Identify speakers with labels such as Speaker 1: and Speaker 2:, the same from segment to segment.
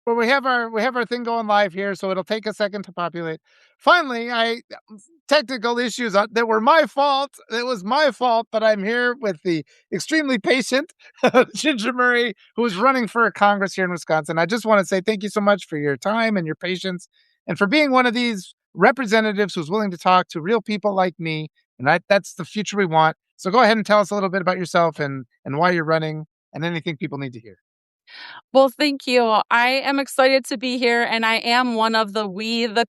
Speaker 1: Well, we have our thing going live here, so it'll take a second to populate. Finally, I technical issues that were my fault. It was my fault, but I'm here with the extremely patient Ginger Murray, who is running for Congress here in Wisconsin. I just want to say thank you so much for your time and your patience, and for being one of these representatives who's willing to talk to real people like me. And that's the future we want. So go ahead and tell us a little bit about yourself and why you're running and anything people need to hear.
Speaker 2: Well, thank you. I am excited to be here, and I am one of the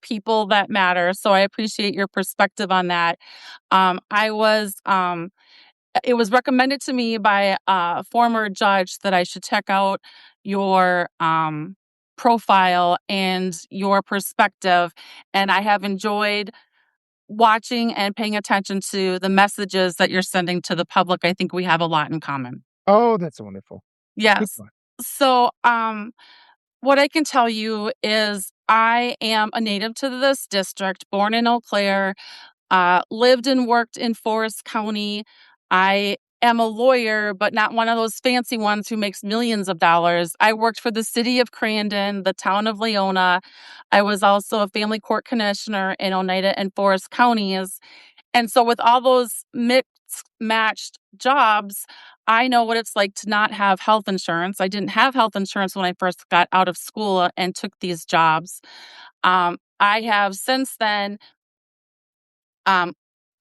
Speaker 2: people that matter. So I appreciate your perspective on that. Um, I was, um, it was recommended to me by a former judge that I should check out your profile and your perspective, and I have enjoyed watching and paying attention to the messages that you're sending to the public. I think we have a lot in common.
Speaker 1: Oh, that's wonderful. Keep
Speaker 2: Yes.
Speaker 1: going.
Speaker 2: So, what I can tell you is I am a native to this district, born in Eau Claire, lived and worked in Forest County. I am a lawyer, but not one of those fancy ones who makes millions of dollars. I worked for the city of Crandon, the town of Leona. I was also a family court commissioner in Oneida and Forest counties. And so, with all those mixed, matched jobs, I know what it's like to not have health insurance. I didn't have health insurance when I first got out of school and took these jobs. I have since then um,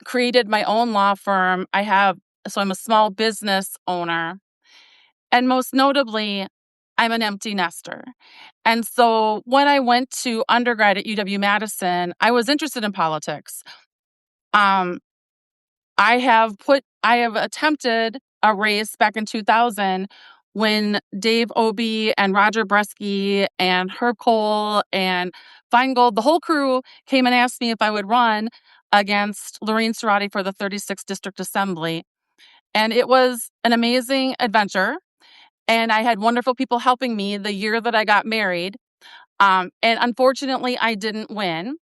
Speaker 2: created my own law firm. So I'm a small business owner. And most notably, I'm an empty nester. And so when I went to undergrad at UW Madison, I was interested in politics. Um, I have attempted a race back in 2000 when Dave Obey and Roger Bresky and Herb Cole and Feingold, the whole crew came and asked me if I would run against Lorraine Cerati for the 36th District Assembly. And it was an amazing adventure. And I had wonderful people helping me the year that I got married. And unfortunately, I didn't win.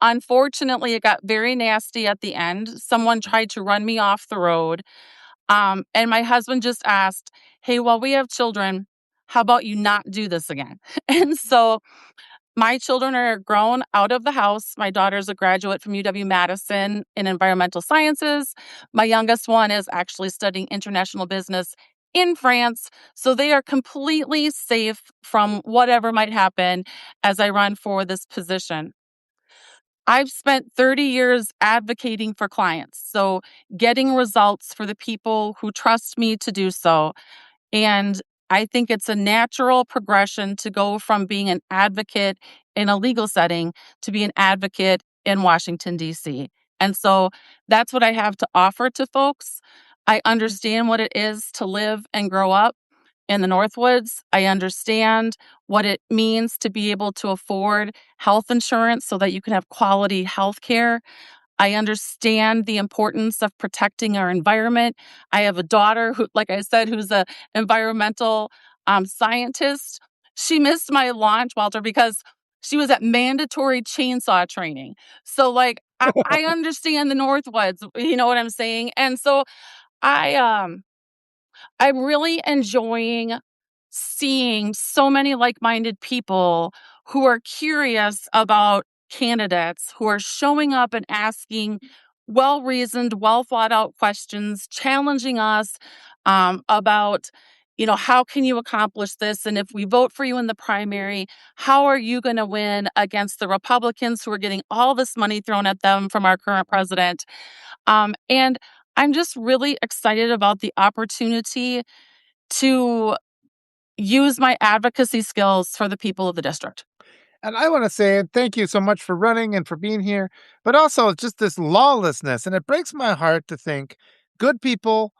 Speaker 2: Unfortunately, it got very nasty at the end. Someone tried to run me off the road. And my husband just asked, "Hey, while we have children, how about you not do this again?" And so my children are grown out of the house. My daughter's a graduate from UW Madison in environmental sciences. My youngest one is actually studying international business in France. So they are completely safe from whatever might happen as I run for this position. I've spent 30 years advocating for clients, so getting results for the people who trust me to do so. And I think it's a natural progression to go from being an advocate in a legal setting to be an advocate in Washington, D.C. And so that's what I have to offer to folks. I understand what it is to live and grow up in the Northwoods. I understand what it means to be able to afford health insurance so that you can have quality health care. I understand the importance of protecting our environment. I have a daughter who, like I said, who's an environmental scientist. She missed my launch, Walter, because she was at mandatory chainsaw training. So, like, I understand the Northwoods, you know what I'm saying? And so I I'm really enjoying seeing so many like-minded people who are curious about candidates, who are showing up and asking well-reasoned, well-thought-out questions, challenging us about, how can you accomplish this? And if we vote for you in the primary, how are you going to win against the Republicans who are getting all this money thrown at them from our current president? And I'm just really excited about the opportunity to use my advocacy skills for the people of the district.
Speaker 1: And I want to say thank you so much for running and for being here, but also just this lawlessness. And it breaks my heart to think good people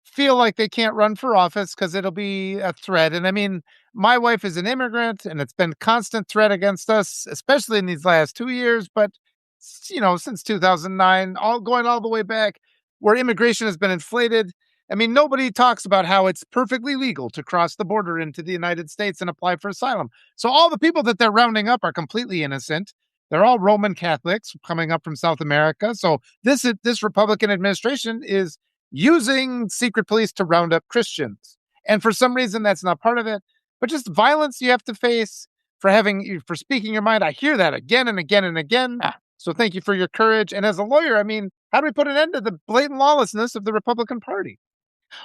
Speaker 1: feel like they can't run for office because it'll be a threat. And I mean, my wife is an immigrant and it's been constant threat against us, especially in these last 2 years. But, since 2009, going all the way back where immigration has been inflated. I mean, nobody talks about how it's perfectly legal to cross the border into the United States and apply for asylum. So all the people that they're rounding up are completely innocent. They're all Roman Catholics coming up from South America. So this Republican administration is using secret police to round up Christians. And for some reason, that's not part of it, but just violence you have to face. for speaking your mind. I hear that again and again and again.
Speaker 2: Yeah.
Speaker 1: So thank you for your courage. And as a lawyer, I mean, how do we put an end to the blatant lawlessness of the Republican Party?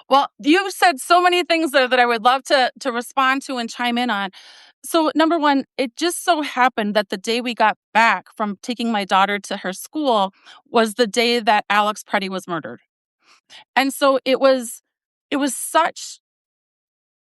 Speaker 2: Well, you've said so many things there that I would love to respond to and chime in on. So, number one, it just so happened that the day we got back from taking my daughter to her school was the day that Alex Preddy was murdered. And so it was such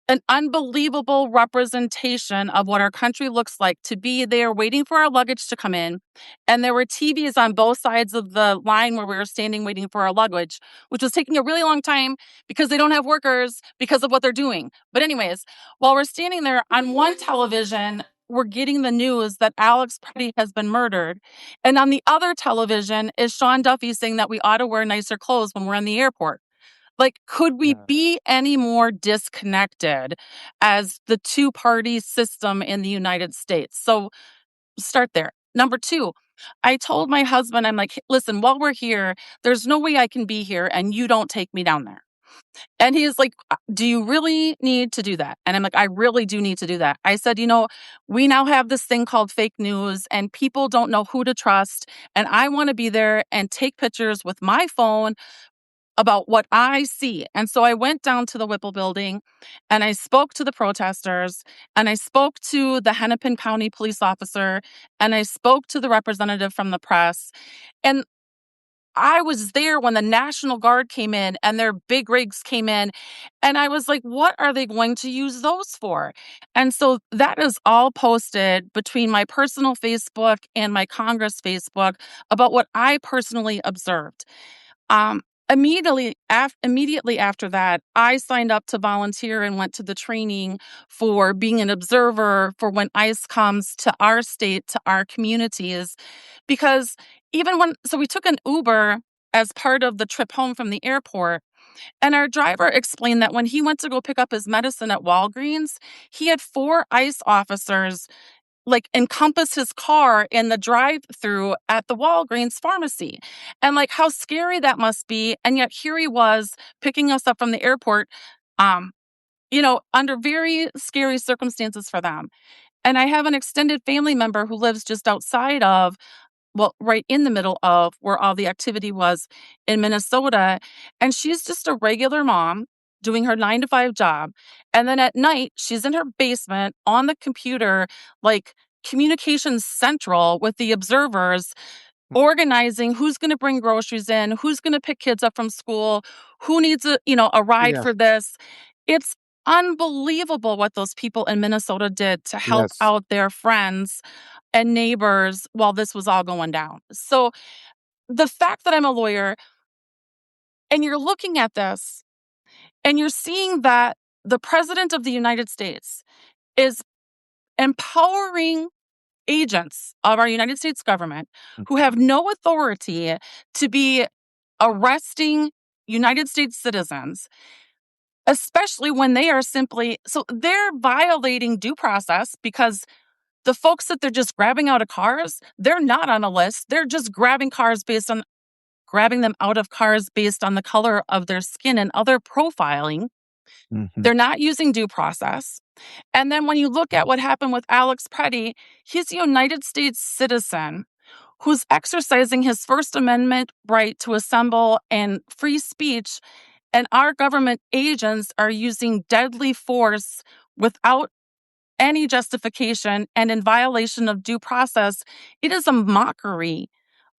Speaker 2: an unbelievable representation of what our country looks like to be there waiting for our luggage to come in. And there were TVs on both sides of the line where we were standing waiting for our luggage, which was taking a really long time because they don't have workers because of what they're doing. But, anyways, while we're standing there on one television, we're getting the news that Alex Preddy has been murdered. And on the other television is Sean Duffy saying that we ought to wear nicer clothes when we're in the airport. Like, could we
Speaker 1: Yeah.
Speaker 2: be any more disconnected as the two-party system in the United States? So start there. Number two, I told my husband, I'm like, listen, while we're here, there's no way I can be here and you don't take me down there. And he's like, do you really need to do that? And I'm like, I really do need to do that. I said, we now have this thing called fake news and people don't know who to trust. And I want to be there and take pictures with my phone about what I see. And so I went down to the Whipple building and I spoke to the protesters and I spoke to the Hennepin County police officer and I spoke to the representative from the press. And I was there when the National Guard came in and their big rigs came in. And I was like, what are they going to use those for? And so that is all posted between my personal Facebook and my Congress Facebook about what I personally observed. Um, immediately after that, I signed up to volunteer and went to the training for being an observer for when ICE comes to our state, to our communities. Because so we took an Uber as part of the trip home from the airport. And our driver explained that when he went to go pick up his medicine at Walgreens, he had four ICE officers like encompass his car in the drive-through at the Walgreens pharmacy. And like how scary that must be. And yet here he was picking us up from the airport, um, under very scary circumstances for them. And I have an extended family member who lives just outside of, well, right in the middle of where all the activity was in Minnesota. And she's just a regular mom doing her 9 to 5 job. And then at night, she's in her basement on the computer, like communications central with the observers, organizing who's going to bring groceries in, who's going to pick kids up from school, who needs a ride
Speaker 1: Yes.
Speaker 2: for this. It's unbelievable what those people in Minnesota did to help
Speaker 1: Yes.
Speaker 2: out their friends and neighbors while this was all going down. So the fact that I'm a lawyer and you're looking at this and you're seeing that the president of the United States is empowering agents of our United States government who have no authority to be arresting United States citizens, especially when they are they're violating due process because the folks that they're just grabbing out of cars, they're not on a list. They're just grabbing them out of cars based on the color of their skin and other profiling.
Speaker 1: Mhm.
Speaker 2: They're not using due process. And then when you look at what happened with Alex Preddy, he's a United States citizen who's exercising his First Amendment right to assemble and free speech, and our government agents are using deadly force without any justification and in violation of due process. It is a mockery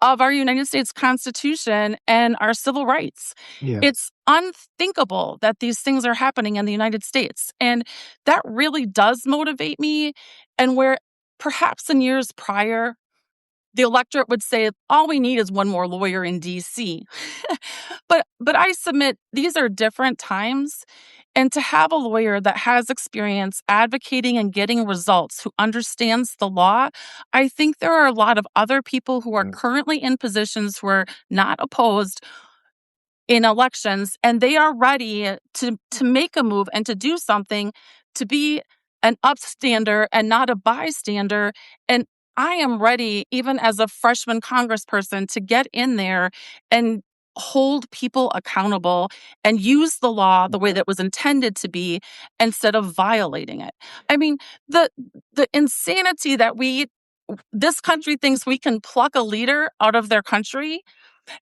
Speaker 2: of our United States Constitution and our civil rights.
Speaker 1: Yeah.
Speaker 2: It's unthinkable that these things are happening in the United States. And that really does motivate me. And where perhaps in years prior, the electorate would say, all we need is one more lawyer in DC. But I submit these are different times. And to have a lawyer that has experience advocating and getting results, who understands the law, I think there are a lot of other people who are
Speaker 1: Mm.
Speaker 2: currently in positions who are not opposed in elections, and they are ready to make a move and to do something, to be an upstander and not a bystander. And I am ready, even as a freshman congressperson, to get in there and hold people accountable and use the law the way that was intended to be instead of violating it. I mean, the the insanity that this country thinks we can pluck a leader out of their country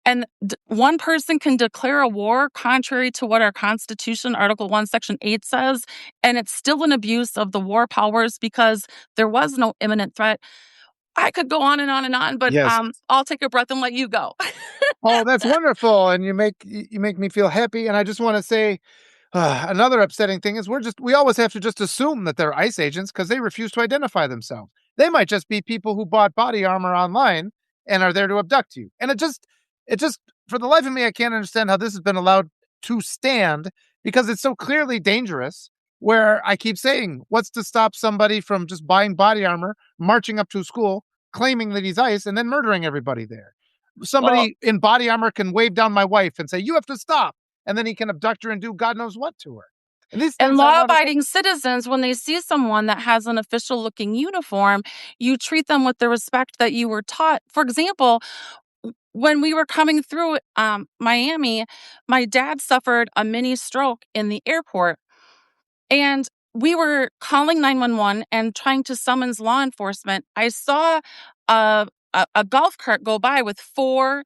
Speaker 2: and one person can declare a war contrary to what our Constitution, Article 1, Section 8 says, and it's still an abuse of the war powers because there was no imminent threat. I could go on and on and on, but
Speaker 1: Yes.
Speaker 2: I'll take a breath and let you go.
Speaker 1: Oh, that's wonderful, and you make me feel happy, and I just wanna say, another upsetting thing is we always have to just assume that they're ICE agents because they refuse to identify themselves. They might just be people who bought body armor online and are there to abduct you, and it just for the life of me, I can't understand how this has been allowed to stand because it's so clearly dangerous, where I keep saying, "What's to stop somebody from just buying body armor, marching up to a school, claiming that he's ICE, and then murdering everybody there?"
Speaker 2: Well,
Speaker 1: Somebody in body armor can wave down my wife and say, "You have to stop," and then he can abduct her and do God knows what to her. And these
Speaker 2: and
Speaker 1: things I want to
Speaker 2: law-abiding citizens, when they see someone that has an official-looking uniform, you treat them with the respect that you were taught. For example, when we were coming through Miami, my dad suffered a mini stroke in the airport, and we were calling 911 and trying to summons law enforcement. I saw a golf cart go by with four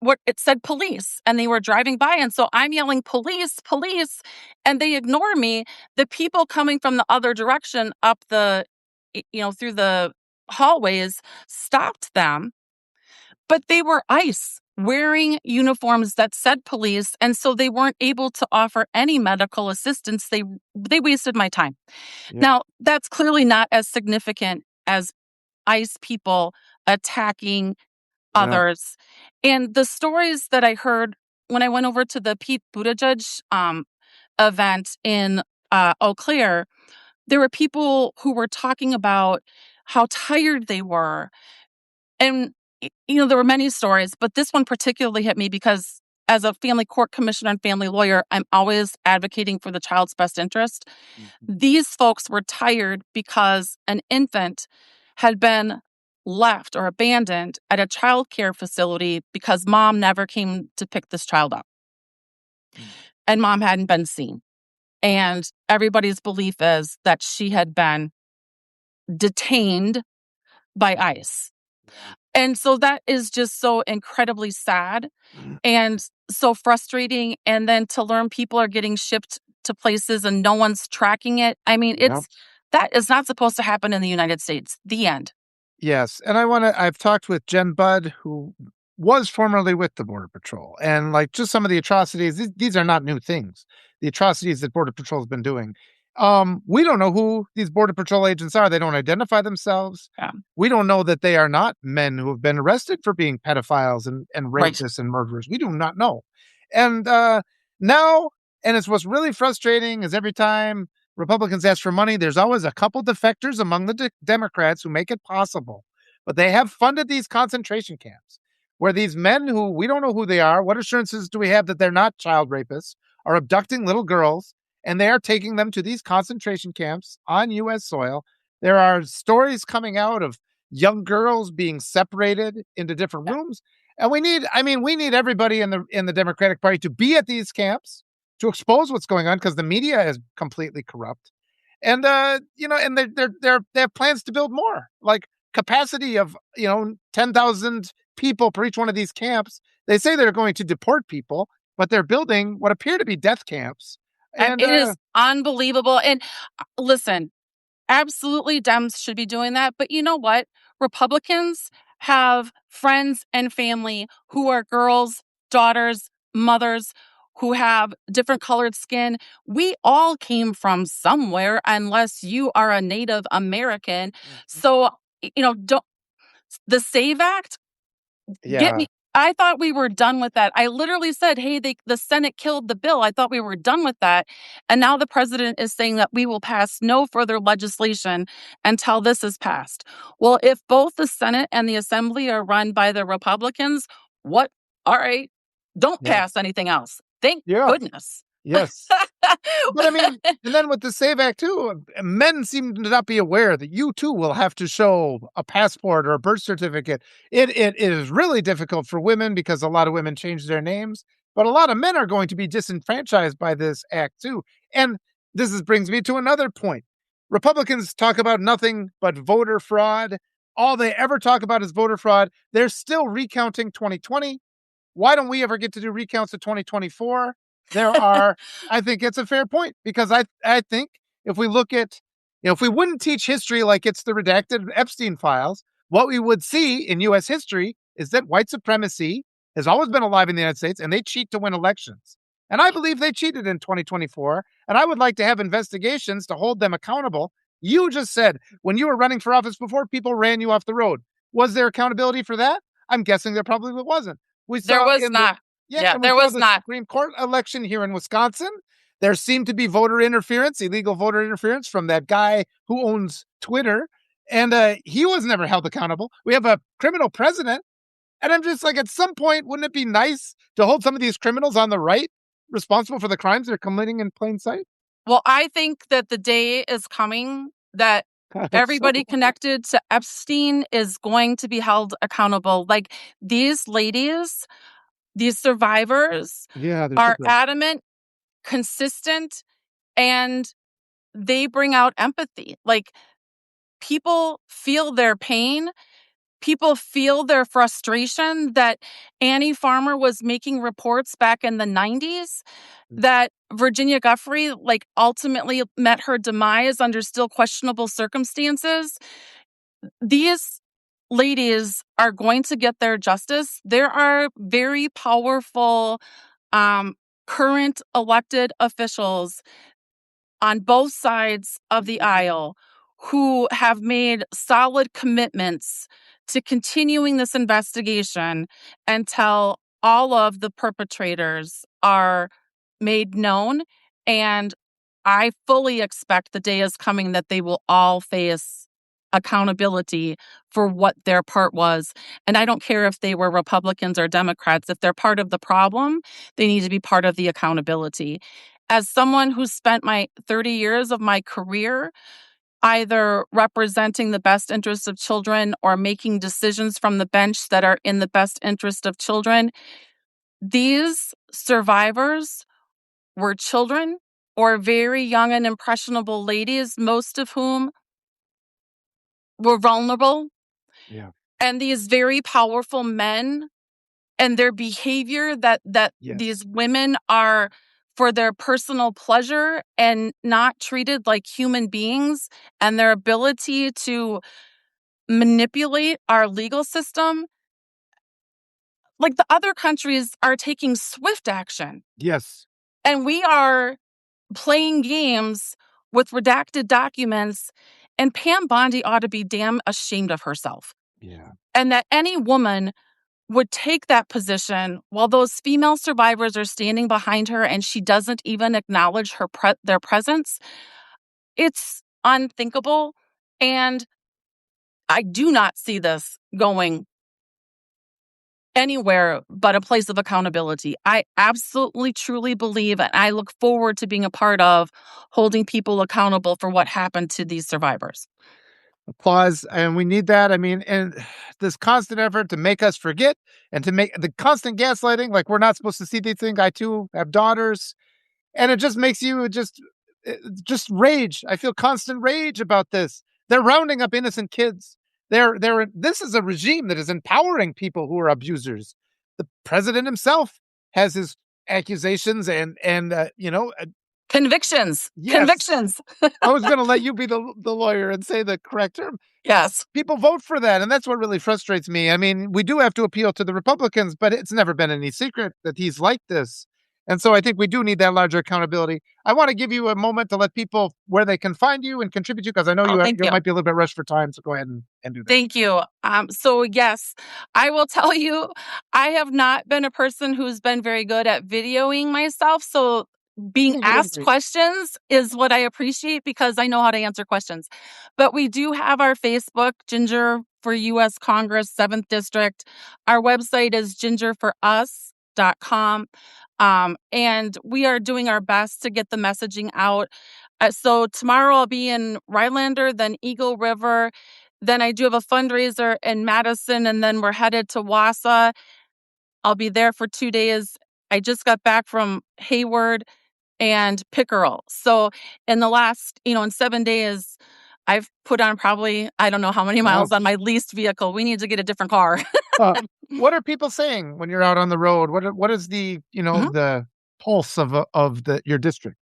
Speaker 2: what it said police, and they were driving by, and so I'm yelling police, police, and they ignore me. The people coming from the other direction up through the hallways stopped them, but they were ICE wearing uniforms that said police, and so they weren't able to offer any medical assistance. They wasted my time.
Speaker 1: Yeah,
Speaker 2: Now, that's clearly not as significant as ICE people attacking
Speaker 1: yeah,
Speaker 2: others. And the stories that I heard when I went over to the Pete Buttigieg event in Eau Claire, there were people who were talking about how tired they were. And, there were many stories, but this one particularly hit me because as a family court commissioner and family lawyer, I'm always advocating for the child's best interest.
Speaker 1: mhm,
Speaker 2: These folks were tired because an infant had been left or abandoned at a child care facility because mom never came to pick this child up
Speaker 1: mm,
Speaker 2: and mom hadn't been seen. And everybody's belief is that she had been detained by ICE.
Speaker 1: yeah.
Speaker 2: And so that is just so incredibly sad
Speaker 1: Mm,
Speaker 2: and so frustrating. And then to learn people are getting shipped to places and no one's tracking it. I mean,
Speaker 1: yeah.
Speaker 2: that is not supposed to happen in the United States. The end.
Speaker 1: Yes, and I've talked with Jen Budd, who was formerly with the Border Patrol, and, like, just some of the atrocities, these are not new things. The atrocities that Border Patrol has been doing. We don't know who these Border Patrol agents are. They don't identify themselves.
Speaker 2: Yeah.
Speaker 1: We don't know that they are not men who have been arrested for being pedophiles and
Speaker 2: Right.
Speaker 1: rapists and murderers. We do not know. And, now and it's what's really frustrating is every time Republicans ask for money, there's always a couple defectors among the Democrats who make it possible. But they have funded these concentration camps where these men who we don't know who they are, what assurances do we have that they're not child rapists, are abducting little girls and they are taking them to these concentration camps on US soil. There are stories coming out of young girls being separated into different
Speaker 2: Yeah.
Speaker 1: rooms. And we need everybody in the Democratic Party to be at these camps to expose what's going on because the media is completely corrupt. And and they have plans to build more, like capacity of 10,000 people per each one of these camps. They say they're going to deport people, but they're building what appear to be death camps. And
Speaker 2: It is unbelievable. And listen, absolutely, Dems should be doing that. But you know what? Republicans have friends and family who are girls, daughters, mothers who have different colored skin. We all came from somewhere, unless you are a Native American.
Speaker 1: Mhm.
Speaker 2: So, don't the SAVE Act, get
Speaker 1: Yeah,
Speaker 2: me. I thought we were done with that. I literally said, hey, the Senate killed the bill. I thought we were done with that. And now the president is saying that we will pass no further legislation until this is passed. Well, if both the Senate and the Assembly are run by the Republicans, what? All right, don't
Speaker 1: yeah,
Speaker 2: pass anything else. Thank
Speaker 1: yeah,
Speaker 2: goodness.
Speaker 1: yes. But I mean, and then with the SAVE Act too, men seem to not be aware that you too will have to show a passport or a birth certificate. It is really difficult for women because a lot of women change their names, but a lot of men are going to be disenfranchised by this act too. And brings me to another point. Republicans talk about nothing but voter fraud. All they ever talk about is voter fraud. They're still recounting 2020. Why don't we ever get to do recounts of 2024? There are I think it's a fair point because I think if we look at if we wouldn't teach history like it's the redacted Epstein files, what we would see in US history is that white supremacy has always been alive in the United States and they cheat to win elections. And I believe they cheated in 2024, and I would like to have investigations to hold them accountable. You just said when you were running for office before people ran you off the road. Was there accountability for that? I'm guessing there probably wasn't. We
Speaker 2: There
Speaker 1: saw
Speaker 2: was
Speaker 1: in the
Speaker 2: not.
Speaker 1: Yeah,
Speaker 2: Yeah,
Speaker 1: and we
Speaker 2: there
Speaker 1: saw
Speaker 2: was
Speaker 1: the
Speaker 2: not.
Speaker 1: Supreme Court election here in Wisconsin. There seemed to be voter interference, illegal voter interference from that guy who owns Twitter, and he was never held accountable. We have a criminal president, and I'm just like, at some point, wouldn't it be nice to hold some of these criminals on the right responsible for the crimes they're committing in plain sight?
Speaker 2: Well, I think that the day is coming that
Speaker 1: So,
Speaker 2: everybody connected to Epstein is going to be held accountable. Like these ladies, these survivors
Speaker 1: yeah, they're so
Speaker 2: are
Speaker 1: great.
Speaker 2: adamant, consistent, and they bring out empathy. Like people feel their pain. People feel their frustration that Annie Farmer was making reports back in the 90s that Virginia Giuffre like ultimately met her demise under still questionable circumstances. These ladies are going to get their justice. There are very powerful current elected officials on both sides of the aisle who have made solid commitments to continuing this investigation until all of the perpetrators are made known. And I fully expect the day is coming that they will all face accountability for what their part was. And I don't care if they were Republicans or Democrats. If they're part of the problem, they need to be part of the accountability. As someone who spent my 30 years of my career either representing the best interests of children or making decisions from the bench that are in the best interest of children, these survivors were children or very young and impressionable ladies, most of whom were vulnerable.
Speaker 1: Yeah.
Speaker 2: And these very powerful men and their behavior that
Speaker 1: Yes.
Speaker 2: these women are for their personal pleasure and not treated like human beings, and their ability to manipulate our legal system, like the other countries are taking swift action
Speaker 1: Yes.
Speaker 2: and we are playing games with redacted documents. And Pam Bondi ought to be damn ashamed of herself,
Speaker 1: Yeah.
Speaker 2: and that any woman would take that position while those female survivors are standing behind her and she doesn't even acknowledge their presence. It's unthinkable. And I do not see this going anywhere but a place of accountability. I absolutely truly believe, and I look forward to being a part of holding people accountable for what happened to these survivors.
Speaker 1: Applause, and we need that. I mean, and this constant effort to make us forget and to make the constant gaslighting, like we're not supposed to see these things. I too have daughters, and it just makes you just rage. I feel constant rage about this. They're rounding up innocent kids. This is a regime that is empowering people who are abusers. The president himself has his accusations and
Speaker 2: Convictions.
Speaker 1: yes.
Speaker 2: Convictions.
Speaker 1: I was going to let you be the lawyer and say the correct term.
Speaker 2: Yes.
Speaker 1: People vote for that, and that's what really frustrates me. I mean, we do have to appeal to the Republicans, but it's never been any secret that he's like this. And so I think we do need that larger accountability. I want to give you a moment to let people where they can find you and contribute you because I know
Speaker 2: Oh, thank
Speaker 1: you
Speaker 2: you.
Speaker 1: might be a little bit rushed for time. So go ahead and do that.
Speaker 2: Thank you. So yes, I will tell you, I have not been a person who's been very good at videoing myself. So
Speaker 1: I
Speaker 2: being
Speaker 1: think you're doing
Speaker 2: asked
Speaker 1: great.
Speaker 2: questions is what I appreciate because I know how to answer questions. But we do have our Facebook, Ginger for US Congress, 7th District. Our website is gingerforus.com. And we are doing our best to get the messaging out. So tomorrow I'll be in Rhinelander, then Eagle River. Then I do have a fundraiser in Madison, and then we're headed to Wausau. I'll be there for 2 days. I just got back from Hayward and Pickerel. So in the last, in 7 days, I've put on probably, I don't know how many
Speaker 1: Wow.
Speaker 2: miles on my leased vehicle. We need to get a different car.
Speaker 1: Uh, what are people saying when you're out on the road? What is the,
Speaker 2: Mhm.
Speaker 1: the pulse of the your district?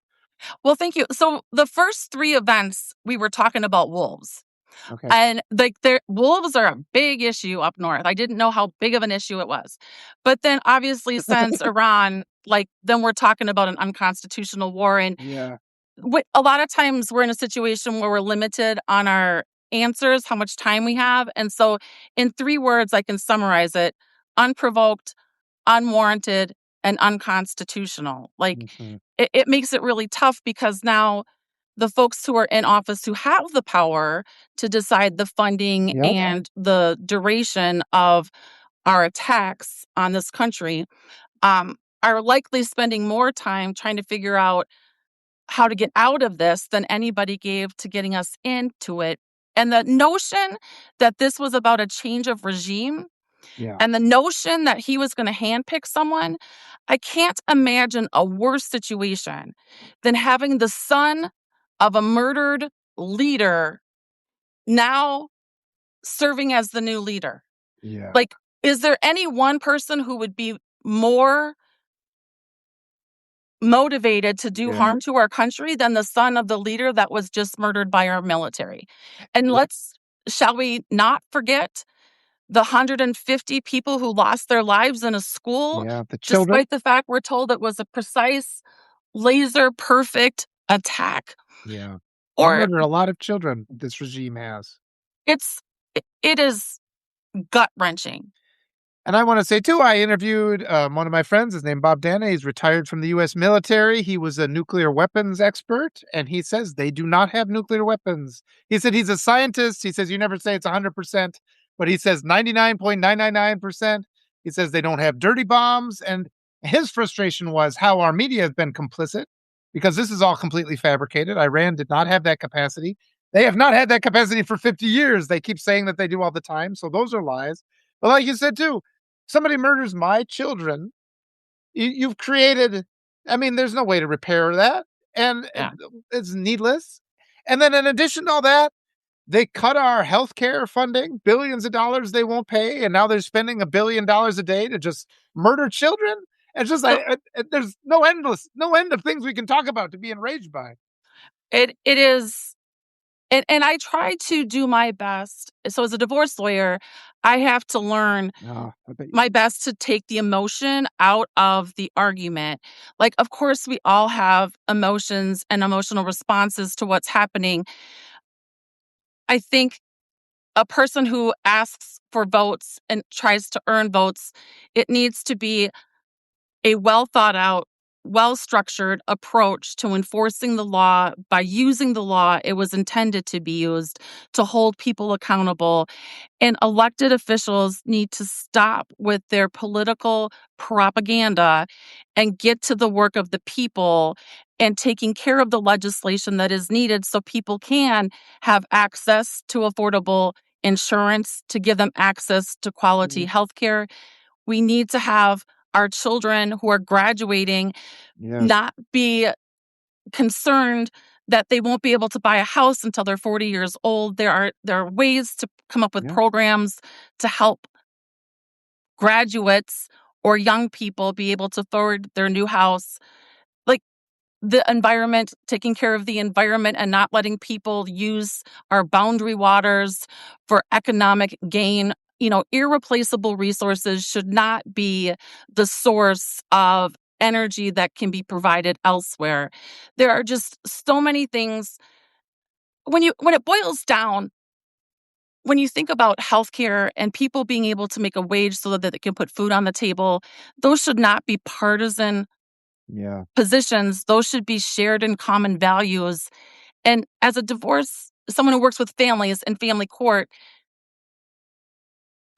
Speaker 2: Well, thank you. So the first three events, we were talking about wolves.
Speaker 1: Okay.
Speaker 2: And like wolves are a big issue up north. I didn't know how big of an issue it was. But then obviously since Iran, like then we're talking about an unconstitutional war. And
Speaker 1: Yeah.
Speaker 2: a lot of times we're in a situation where we're limited on our answers, how much time we have. And so in 3 words, I can summarize it: unprovoked, unwarranted, and unconstitutional. Like
Speaker 1: Mhm.
Speaker 2: it makes it really tough because now the folks who are in office who have the power to decide the funding
Speaker 1: Yep.
Speaker 2: and the duration of our attacks on this country are likely spending more time trying to figure out how to get out of this than anybody gave to getting us into it. And the notion that this was about a change of regime
Speaker 1: Yeah.
Speaker 2: and the notion that he was going to handpick someone, I can't imagine a worse situation than having the son of a murdered leader now serving as the new leader.
Speaker 1: Yeah.
Speaker 2: Like, is there any one person who would be more motivated to do
Speaker 1: Yeah.
Speaker 2: harm to our country than the son of the leader that was just murdered by our military? And
Speaker 1: Yeah.
Speaker 2: shall we not forget the 150 people who lost their lives in a school,
Speaker 1: Yeah. The children.
Speaker 2: despite the fact we're told it was a precise, laser perfect attack?
Speaker 1: Yeah. They
Speaker 2: Or
Speaker 1: murder a lot of children, this regime has.
Speaker 2: it is gut wrenching.
Speaker 1: And I want to say too, I interviewed one of my friends. His name Bob Dana. He's retired from the U.S. military. He was a nuclear weapons expert, and he says they do not have nuclear weapons. He said he's a scientist. He says you never say it's 100%, but he says 99.999%. He says they don't have dirty bombs, and his frustration was how our media has been complicit because this is all completely fabricated. Iran did not have that capacity. They have not had that capacity for 50 years. They keep saying that they do all the time, so those are lies. But like you said too, somebody murders my children, you've created, I mean, there's no way to repair that, and
Speaker 2: Yeah.
Speaker 1: it's needless. And then in addition to all that, they cut our healthcare funding, billions of dollars they won't pay, and now they're spending $1 billion a day to just murder children. It's just
Speaker 2: So
Speaker 1: there's no end of things we can talk about to be enraged by.
Speaker 2: it is. And I try to do my best. So as a divorce lawyer, I have to learn
Speaker 1: Oh, I bet you
Speaker 2: my best to take the emotion out of the argument. Like, of course, we all have emotions and emotional responses to what's happening. I think a person who asks for votes and tries to earn votes, it needs to be a well thought out, well structured approach to enforcing the law by using the law it was intended to be used to hold people accountable. And elected officials need to stop with their political propaganda and get to the work of the people and taking care of the legislation that is needed so people can have access to affordable insurance, to give them access to quality
Speaker 1: mm,
Speaker 2: health care. We need to have our children who are graduating
Speaker 1: yes,
Speaker 2: not be concerned that they won't be able to buy a house until they're 40 years old. There are ways to come up with
Speaker 1: yeah,
Speaker 2: programs to help graduates or young people be able to afford their new house. Like the environment, taking care of the environment and not letting people use our boundary waters for economic gain. Irreplaceable resources should not be the source of energy that can be provided elsewhere. There are just so many things when it boils down, when you think about healthcare and people being able to make a wage so that they can put food on the table, those should not be partisan
Speaker 1: yeah,
Speaker 2: positions. Those should be shared and common values. And as a divorce, someone who works with families in family court,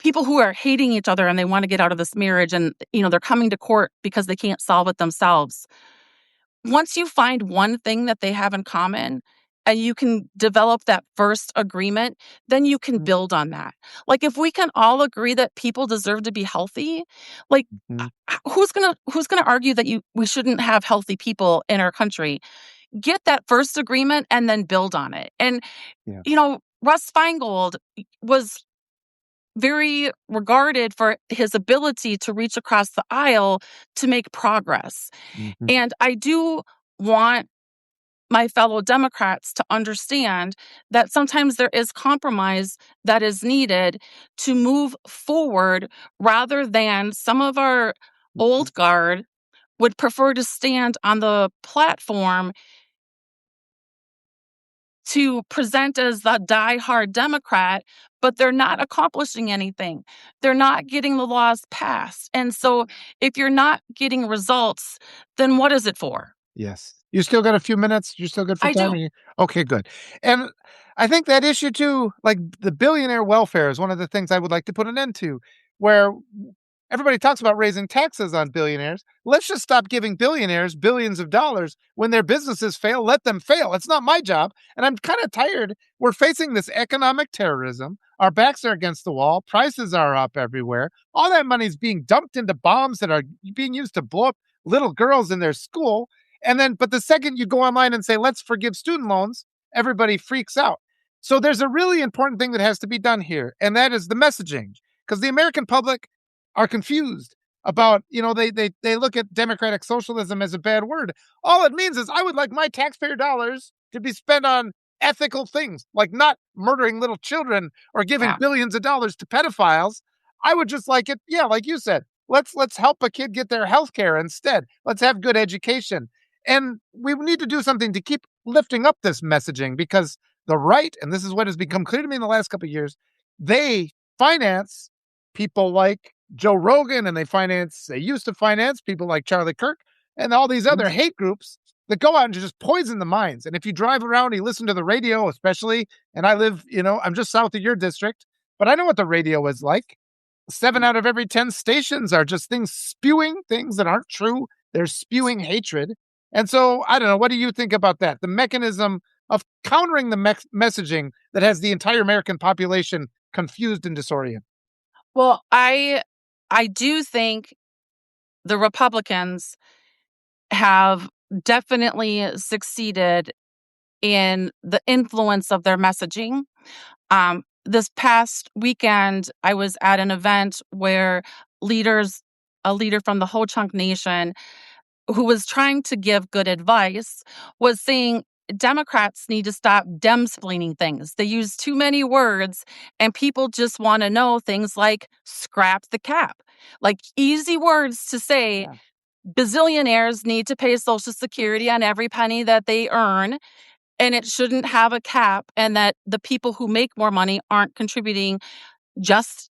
Speaker 2: people who are hating each other and they want to get out of this marriage and, they're coming to court because they can't solve it themselves. Once you find one thing that they have in common and you can develop that first agreement, then you can
Speaker 1: Mhm,
Speaker 2: build on that. Like if we can all agree that people deserve to be healthy, like
Speaker 1: mhm.
Speaker 2: who's going to argue that we shouldn't have healthy people in our country? Get that first agreement and then build on it. And
Speaker 1: Yeah.
Speaker 2: Russ Feingold was very regarded for his ability to reach across the aisle to make progress.
Speaker 1: Mhm.
Speaker 2: And I do want my fellow Democrats to understand that sometimes there is compromise that is needed to move forward rather than some of our
Speaker 1: Mhm.
Speaker 2: old guard would prefer to stand on the platform to present as the diehard Democrat, but they're not accomplishing anything. They're not getting the laws passed. And so if you're not getting results, then what is it for?
Speaker 1: Yes. You still got a few minutes? You're still good for
Speaker 2: I
Speaker 1: time?
Speaker 2: do.
Speaker 1: Are you okay, good. And I think that issue too, like the billionaire welfare is one of the things I would like to put an end to, where everybody talks about raising taxes on billionaires. Let's just stop giving billionaires billions of dollars when their businesses fail. Let them fail. It's not my job. And I'm kind of tired. We're facing this economic terrorism. Our backs are against the wall. Prices are up everywhere. All that money is being dumped into bombs that are being used to blow up little girls in their school. And then, but the second you go online and say, let's forgive student loans, everybody freaks out. So there's a really important thing that has to be done here, and that is the messaging. Because the American public are confused about, they look at democratic socialism as a bad word. All it means is I would like my taxpayer dollars to be spent on ethical things, like not murdering little children or giving
Speaker 2: Yeah.
Speaker 1: billions of dollars to pedophiles. I would just like it, yeah, like you said, let's help a kid get their health care instead. Let's have good education. And we need to do something to keep lifting up this messaging because the right, and this is what has become clear to me in the last couple of years, they finance people like Joe Rogan and they used to finance people like Charlie Kirk and all these other hate groups that go out and just poison the minds. And if you drive around, and you listen to the radio, especially, and I live, I'm just south of your district, but I know what the radio is like. 7 out of every 10 stations are just things spewing things that aren't true. They're spewing hatred. And so, I don't know. What do you think about that? The mechanism of countering the messaging that has the entire American population confused and disoriented.
Speaker 2: Well, I do think the Republicans have definitely succeeded in the influence of their messaging. This past weekend, I was at an event where a leader from the Ho Chunk Nation who was trying to give good advice was saying Democrats need to stop demsplaining things. They use too many words, and people just want to know things like scrap the cap. Like easy words to say,
Speaker 1: Yeah.
Speaker 2: bazillionaires need to pay Social Security on every penny that they earn, and it shouldn't have a cap, and that the people who make more money aren't contributing just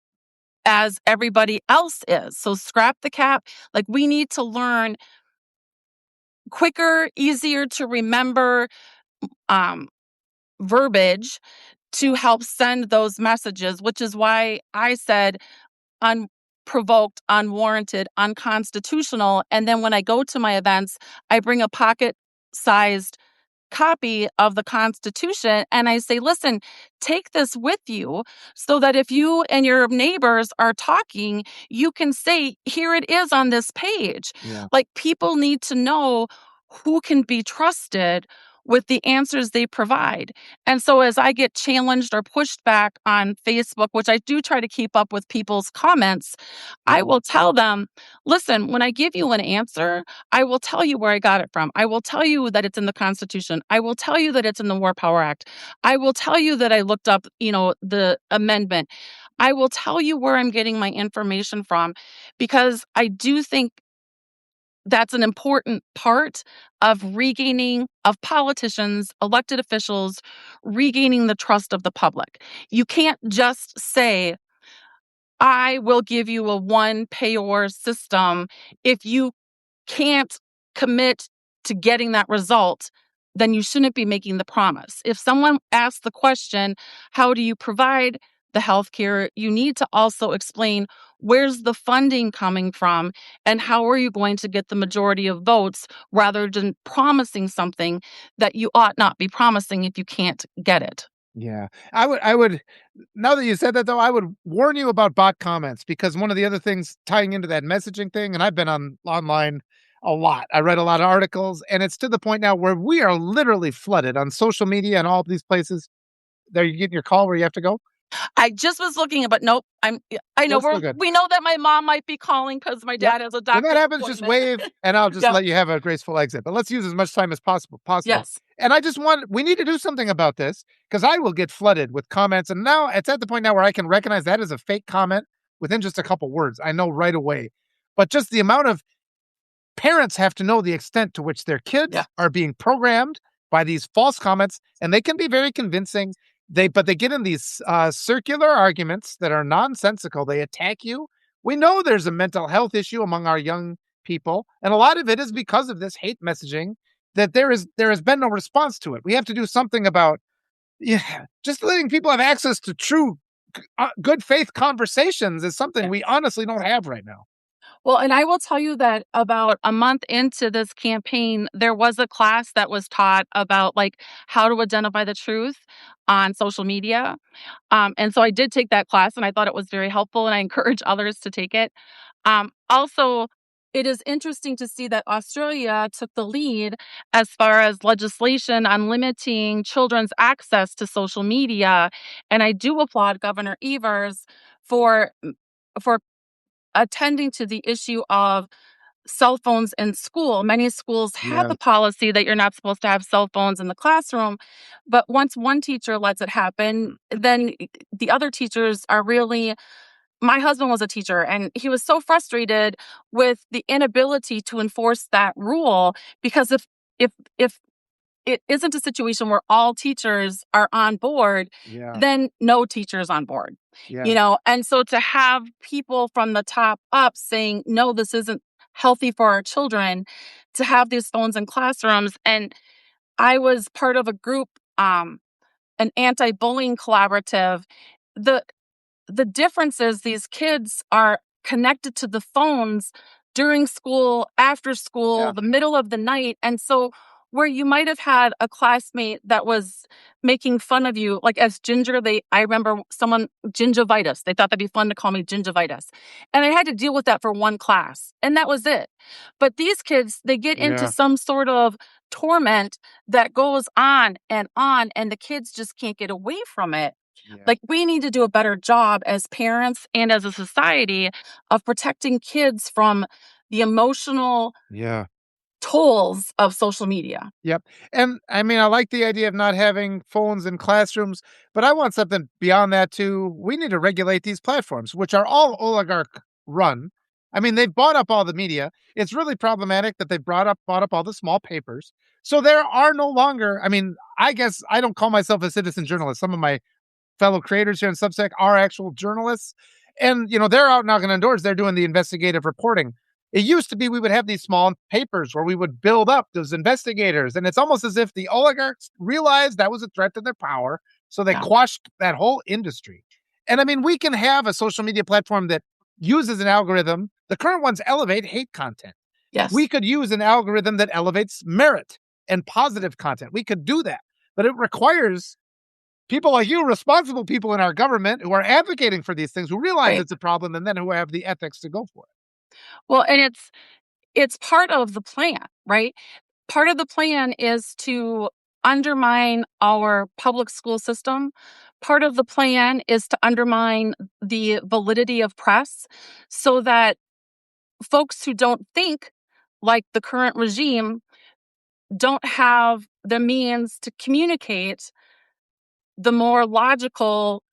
Speaker 2: as everybody else is. So scrap the cap. Like we need to learn quicker, easier to remember um, verbiage to help send those messages, which is why I said unprovoked, unwarranted, unconstitutional. And then when I go to my events, I bring a pocket sized copy of the Constitution and I say, listen, take this with you so that if you and your neighbors are talking, you can say, here it is on this page.
Speaker 1: Yeah.
Speaker 2: Like people need to know who can be trusted with the answers they provide. And so as I get challenged or pushed back on Facebook, which I do try to keep up with people's comments, I
Speaker 1: Mhm.
Speaker 2: will tell them, listen, when I give you an answer, I will tell you where I got it from. I will tell you that it's in the Constitution. I will tell you that it's in the War Power Act. I will tell you that I looked up, the amendment. I will tell you where I'm getting my information from because I do think that's an important part of politicians, elected officials regaining the trust of the public. You can't just say, I will give you a one payor system if you can't commit to getting that result, then you shouldn't be making the promise. If someone asks the question, how do you provide the healthcare, you need to also explain where's the funding coming from and how are you going to get the majority of votes rather than promising something that you ought not be promising if you can't get it.
Speaker 1: Yeah. I would now that you said that though, I would warn you about bot comments because one of the other things tying into that messaging thing, and I've been on online a lot. I read a lot of articles, and it's to the point now where we are literally flooded on social media and all these places. There you getting your call where you have to go?
Speaker 2: I just was looking, but nope. I know
Speaker 1: We're still good.
Speaker 2: we know that my mom might be calling because my
Speaker 1: Yep.
Speaker 2: dad has a
Speaker 1: When that
Speaker 2: doctor's
Speaker 1: happens, just
Speaker 2: appointment.
Speaker 1: wave and I'll just
Speaker 2: Yep.
Speaker 1: let you have a graceful exit. But let's use as much time as possible.
Speaker 2: Yes.
Speaker 1: And I just want we need to do something about this because I will get flooded with comments. And now it's at the point now where I can recognize that as a fake comment within just a couple words. I know right away. But just the amount of parents have to know the extent to which their
Speaker 2: Yeah.
Speaker 1: kids are being programmed by these false comments, and they can be very convincing. They get in these circular arguments that are nonsensical. They attack you. We know there's a mental health issue among our young people, and a lot of it is because of this hate messaging. That there has been no response to it. We have to do something about yeah, just letting people have access to true good faith conversations is something
Speaker 2: Yeah.
Speaker 1: we honestly don't have right now.
Speaker 2: Well, and I will tell you that about a month into this campaign, there was a class that was taught about like how to identify the truth on social media. And so I did take that class and I thought it was very helpful and I encourage others to take it. Also, it is interesting to see that Australia took the lead as far as legislation on limiting children's access to social media. And I do applaud Governor Evers for for attending to the issue of cell phones in school. Many schools have
Speaker 1: Yeah.
Speaker 2: the policy that you're not supposed to have cell phones in the classroom, but once one teacher lets it happen, then the other teachers are really my husband was a teacher and he was so frustrated with the inability to enforce that rule because if it isn't a situation where all teachers are on board,
Speaker 1: Yeah.
Speaker 2: then no teacher's on board.
Speaker 1: Yeah.
Speaker 2: And so to have people from the top up saying, no, this isn't healthy for our children to have these phones in classrooms. And I was part of a group, an anti-bullying collaborative. The the difference is these kids are connected to the phones during school, after school,
Speaker 1: Yeah.
Speaker 2: the middle of the night. And so, where you might have had a classmate that was making fun of you, like as Ginger, I remember someone, gingivitis. They thought that'd be fun to call me gingivitis. And I had to deal with that for one class, and that was it. But these kids, they get into
Speaker 1: Yeah.
Speaker 2: some sort of torment that goes on, and the kids just can't get away from it.
Speaker 1: Yeah.
Speaker 2: Like, we need to do a better job as parents and as a society of protecting kids from the emotional
Speaker 1: Yeah.
Speaker 2: tolls of social media.
Speaker 1: Yep. And I mean, I like the idea of not having phones in classrooms, but I want something beyond that too. We need to regulate these platforms, which are all oligarch run. I mean, they've bought up all the media. It's really problematic that they bought up all the small papers. So there are no longer, I mean, I guess I don't call myself a citizen journalist. Some of my fellow creators here in Substack are actual journalists. And, they're out knocking on doors. They're doing the investigative reporting. It used to be we would have these small papers where we would build up those investigators. And it's almost as if the oligarchs realized that was a threat to their power. So they
Speaker 2: Yeah.
Speaker 1: quashed that whole industry. And I mean, we can have a social media platform that uses an algorithm. The current ones elevate hate content. We
Speaker 2: Yes.
Speaker 1: could use an algorithm that elevates merit and positive content. We could do that. But it requires people like you, responsible people in our government who are advocating for these things, who realize
Speaker 2: Right.
Speaker 1: it's a problem and then who have the ethics to go for it.
Speaker 2: Well, and it's part of the plan, right? Part of the plan is to undermine our public school system. Part of the plan is to undermine the validity of press so that folks who don't think like the current regime don't have the means to communicate the more logical,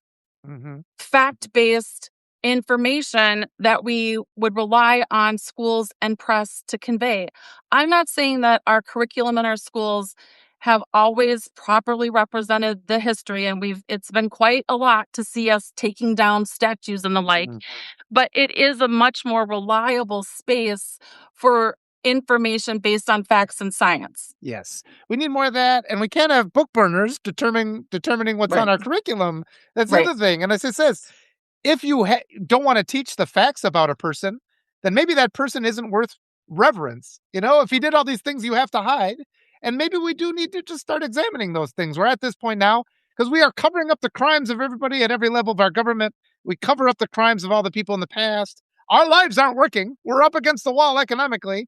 Speaker 1: Mhm.
Speaker 2: fact based information that we would rely on schools and press to convey. I'm not saying that our curriculum in our schools have always properly represented the history, and it's been quite a lot to see us taking down statues and the like,
Speaker 1: Mhm.
Speaker 2: but it is a much more reliable space for information based on facts and science.
Speaker 1: Yes. We need more of that, and we can't have book burners determining what's on
Speaker 2: Right.
Speaker 1: our curriculum. That's the
Speaker 2: Right.
Speaker 1: other thing, and as it says, if you don't wanna teach the facts about a person, then maybe that person isn't worth reverence, If he did all these things you have to hide, and maybe we do need to just start examining those things. We're at this point now because we are covering up the crimes of everybody at every level of our government. We cover up the crimes of all the people in the past. Our lives aren't working. We're up against the wall economically.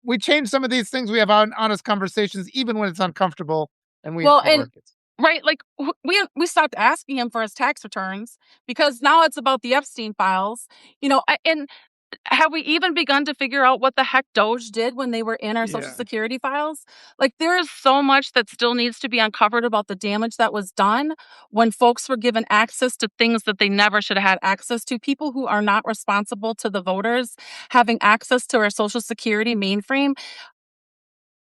Speaker 1: We change some of these things. We have honest conversations, even when it's uncomfortable, and
Speaker 2: Well,
Speaker 1: it
Speaker 2: and
Speaker 1: works.
Speaker 2: right, like we stopped asking him for his tax returns because now it's about the Epstein files. And have we even begun to figure out what the heck Doge did when they were in our social
Speaker 1: Yeah.
Speaker 2: security files? Like, there is so much that still needs to be uncovered about the damage that was done when folks were given access to things that they never should have had access to. People who are not responsible to the voters having access to our social security mainframe.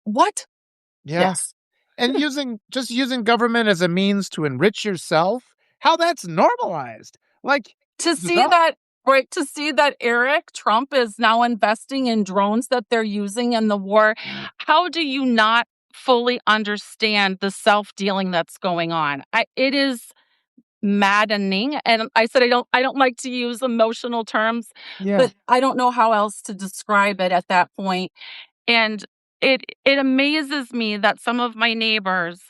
Speaker 2: What?
Speaker 1: Yeah.
Speaker 2: Yes.
Speaker 1: And using government as a means to enrich yourself, how that's normalized. Like,
Speaker 2: To see
Speaker 1: develop.
Speaker 2: that right, to see that Eric Trump is now investing in drones that they're using in the war, how do you not fully understand the self-dealing that's going on? It is maddening, and I said I don't like to use emotional terms,
Speaker 1: Yeah.
Speaker 2: but I don't know how else to describe it at that point, and it amazes me that some of my neighbors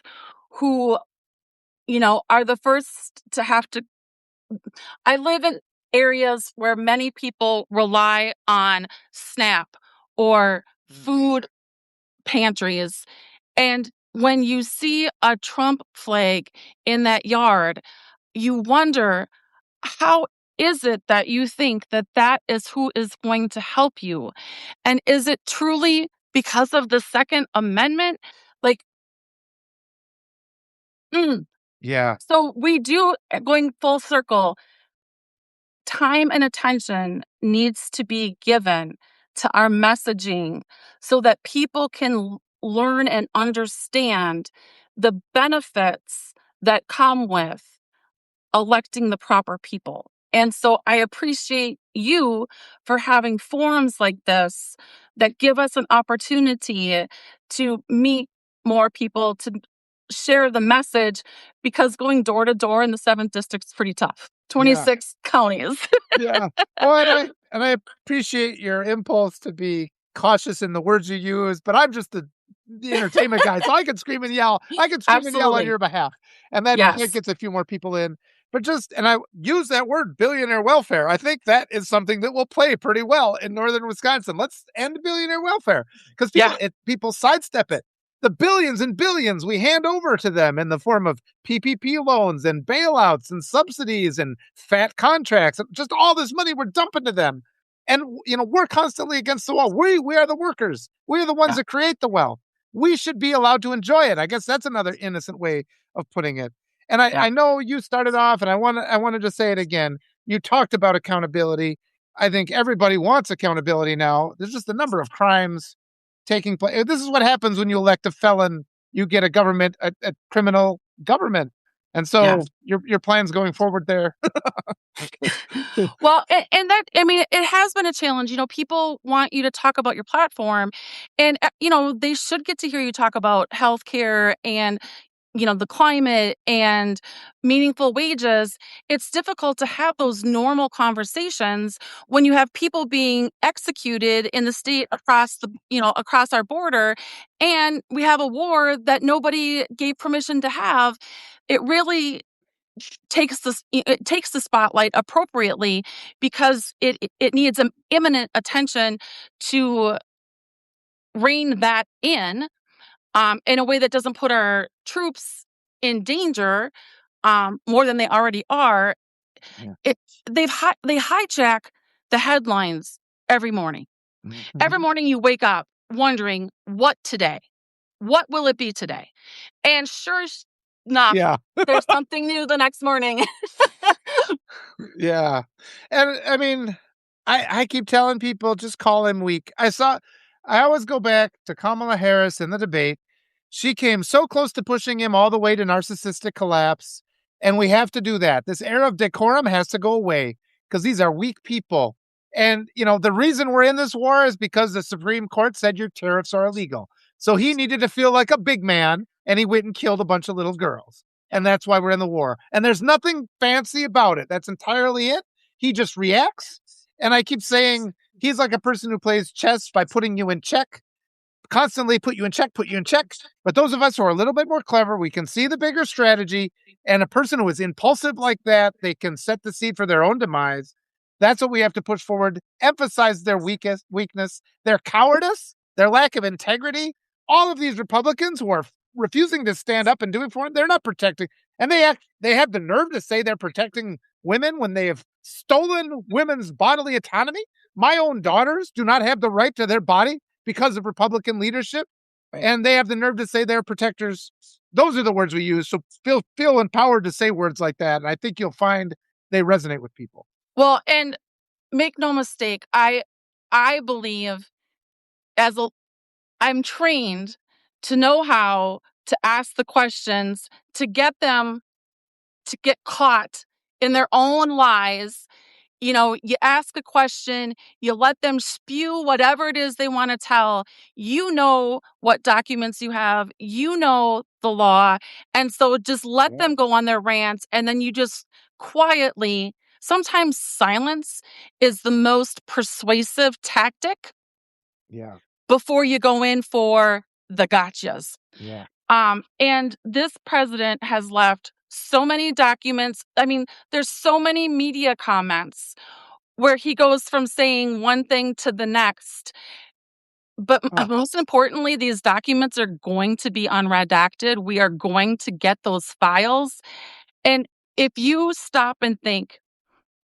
Speaker 2: who, are the first to have to. I live in areas where many people rely on SNAP or
Speaker 1: Mm.
Speaker 2: food pantries. And when you see a Trump flag in that yard, you wonder, how is it that you think that that is who is going to help you? And is it truly because of the Second Amendment? Like, mm.
Speaker 1: Yeah.
Speaker 2: So we do, going full circle, time and attention needs to be given to our messaging so that people can learn and understand the benefits that come with electing the proper people. And so I appreciate you for having forums like this that give us an opportunity to meet more people, to share the message, because going door to door in the 7th district is pretty tough.
Speaker 1: Yeah.
Speaker 2: 26 counties.
Speaker 1: Yeah. Well, and I appreciate your impulse to be cautious in the words you use, but I'm just the entertainment guy, so I can scream and yell. I can scream and yell on
Speaker 2: Absolutely.
Speaker 1: your behalf, and that
Speaker 2: Yes.
Speaker 1: gets a few more people in. But I use that word billionaire welfare. I think that is something that will play pretty well in northern Wisconsin. Let's end billionaire welfare because
Speaker 2: Yeah.
Speaker 1: people sidestep it. The billions and billions we hand over to them in the form of PPP loans and bailouts and subsidies and fat contracts, just all this money we're dumping to them. And we're constantly against the wall. We are the workers. We are the ones
Speaker 2: Yeah.
Speaker 1: that create the wealth. We should be allowed to enjoy it. I guess that's another innocent way of putting it. And
Speaker 2: Yeah.
Speaker 1: I know you started off, and I want to just say it again. You talked about accountability. I think everybody wants accountability now. There's just a number of crimes taking place. This is what happens when you elect a felon. You get a criminal government. And
Speaker 2: Yeah.
Speaker 1: so your plans going forward there.
Speaker 2: Well, and that, I mean, it has been a challenge. People want you to talk about your platform, and, they should get to hear you talk about healthcare and, the climate and meaningful wages. It's difficult to have those normal conversations when you have people being executed in the state across our border, and we have a war that nobody gave permission to have. It really takes the spotlight appropriately because it needs imminent attention to rein that in a way that doesn't put our troops in danger more than they already are.
Speaker 1: Yeah.
Speaker 2: It they hijack the headlines every morning. Every
Speaker 1: Mhm.
Speaker 2: morning you wake up wondering, what today? What will it be today? And sure enough,
Speaker 1: Yeah.
Speaker 2: there's something new the next morning.
Speaker 1: Yeah. And I mean, I keep telling people just call him weak. I always go back to Kamala Harris in the debate. She came so close to pushing him all the way to narcissistic collapse. And we have to do that. This era of decorum has to go away because these are weak people. And, the reason we're in this war is because the Supreme Court said your tariffs are illegal. So he needed to feel like a big man and he went and killed a bunch of little girls. And that's why we're in the war. And there's nothing fancy about it. That's entirely it. He just reacts. And I keep saying he's like a person who plays chess by putting you in check, constantly put you in check, put you in check. But those of us who are a little bit more clever, we can see the bigger strategy. And a person who is impulsive like that, they can set the seed for their own demise. That's what we have to push forward. Emphasize their weakness, their cowardice, their lack of integrity. All of these Republicans who are refusing to stand up and do it for them, they're not protecting. And they have the nerve to say they're protecting women when they have stolen women's bodily autonomy. My own daughters do not have the right to their body because of Republican leadership, and they have the nerve to say they're protectors. Those are the words we use. So feel empowered to say words like that, and I think you'll find they resonate with people.
Speaker 2: Well, and make no mistake, I believe as a I'm trained to know how to ask the questions to get them to get caught in their own lies. You ask a question, you let them spew whatever it is they want to tell. You know what documents you have, you know the law. And so just let them go on their rants. And then you just quietly, sometimes silence is the most persuasive tactic
Speaker 1: Yeah.
Speaker 2: before you go in for the gotchas.
Speaker 1: Yeah.
Speaker 2: And this president has left so many documents. I mean, there's so many media comments where he goes from saying one thing to the next. But most importantly, these documents are going to be unredacted. We are going to get those files. And if you stop and think,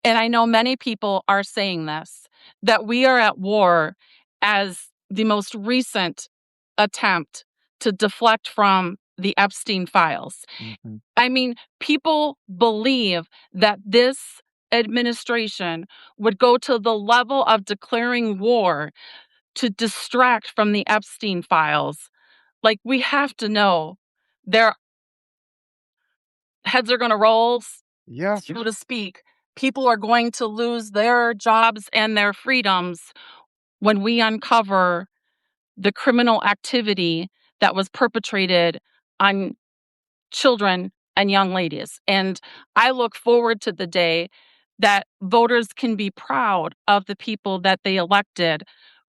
Speaker 2: and I know many people are saying this, that we are at war as the most recent attempt to deflect from the Epstein files.
Speaker 1: Mhm.
Speaker 2: I mean, people believe that this administration would go to the level of declaring war to distract from the Epstein files. Like, we have to know their heads are going to roll,
Speaker 1: Yeah.
Speaker 2: so to speak. People are going to lose their jobs and their freedoms when we uncover the criminal activity that was perpetrated on children and young ladies. And I look forward to the day that voters can be proud of the people that they elected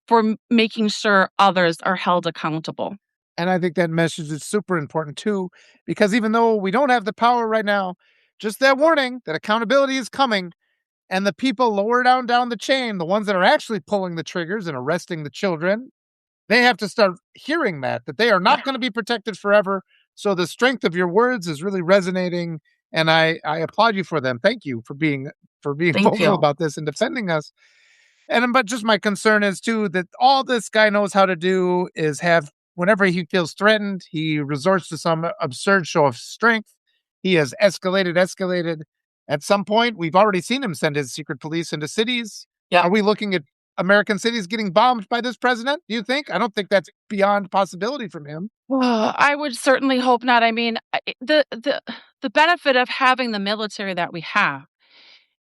Speaker 2: for making sure others are held accountable.
Speaker 1: And I think that message is super important too, because even though we don't have the power right now, just that warning that accountability is coming. And the people lower down the chain, the ones that are actually pulling the triggers and arresting the children, they have to start hearing that they are not going to be protected forever. So the strength of your words is really resonating, and I applaud you for them. Thank you for being
Speaker 2: Thank
Speaker 1: vocal
Speaker 2: you.
Speaker 1: about this and defending us. And but just my concern is too that all this guy knows how to do is have whenever he feels threatened, he resorts to some absurd show of strength. He has escalated. At some point, we've already seen him send his secret police into cities.
Speaker 2: Yep.
Speaker 1: Are we looking at American cities getting bombed by this president? Do you think? I don't think that's beyond possibility from him.
Speaker 2: I would certainly hope not. I mean, the benefit of having the military that we have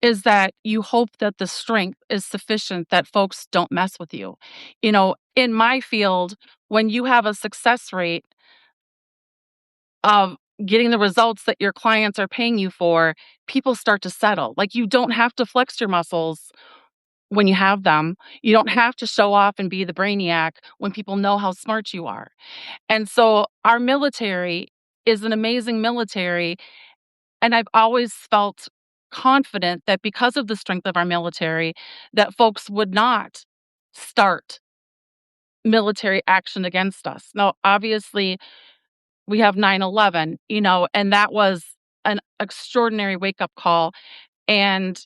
Speaker 2: is that you hope that the strength is sufficient that folks don't mess with you. In my field, when you have a success rate of getting the results that your clients are paying you for, people start to settle. Like, you don't have to flex your muscles when you have them. You don't have to show off and be the brainiac when people know how smart you are. And so our military is an amazing military. And I've always felt confident that because of the strength of our military, that folks would not start military action against us. Now, obviously, we have 9/11, and that was an extraordinary wake-up call, and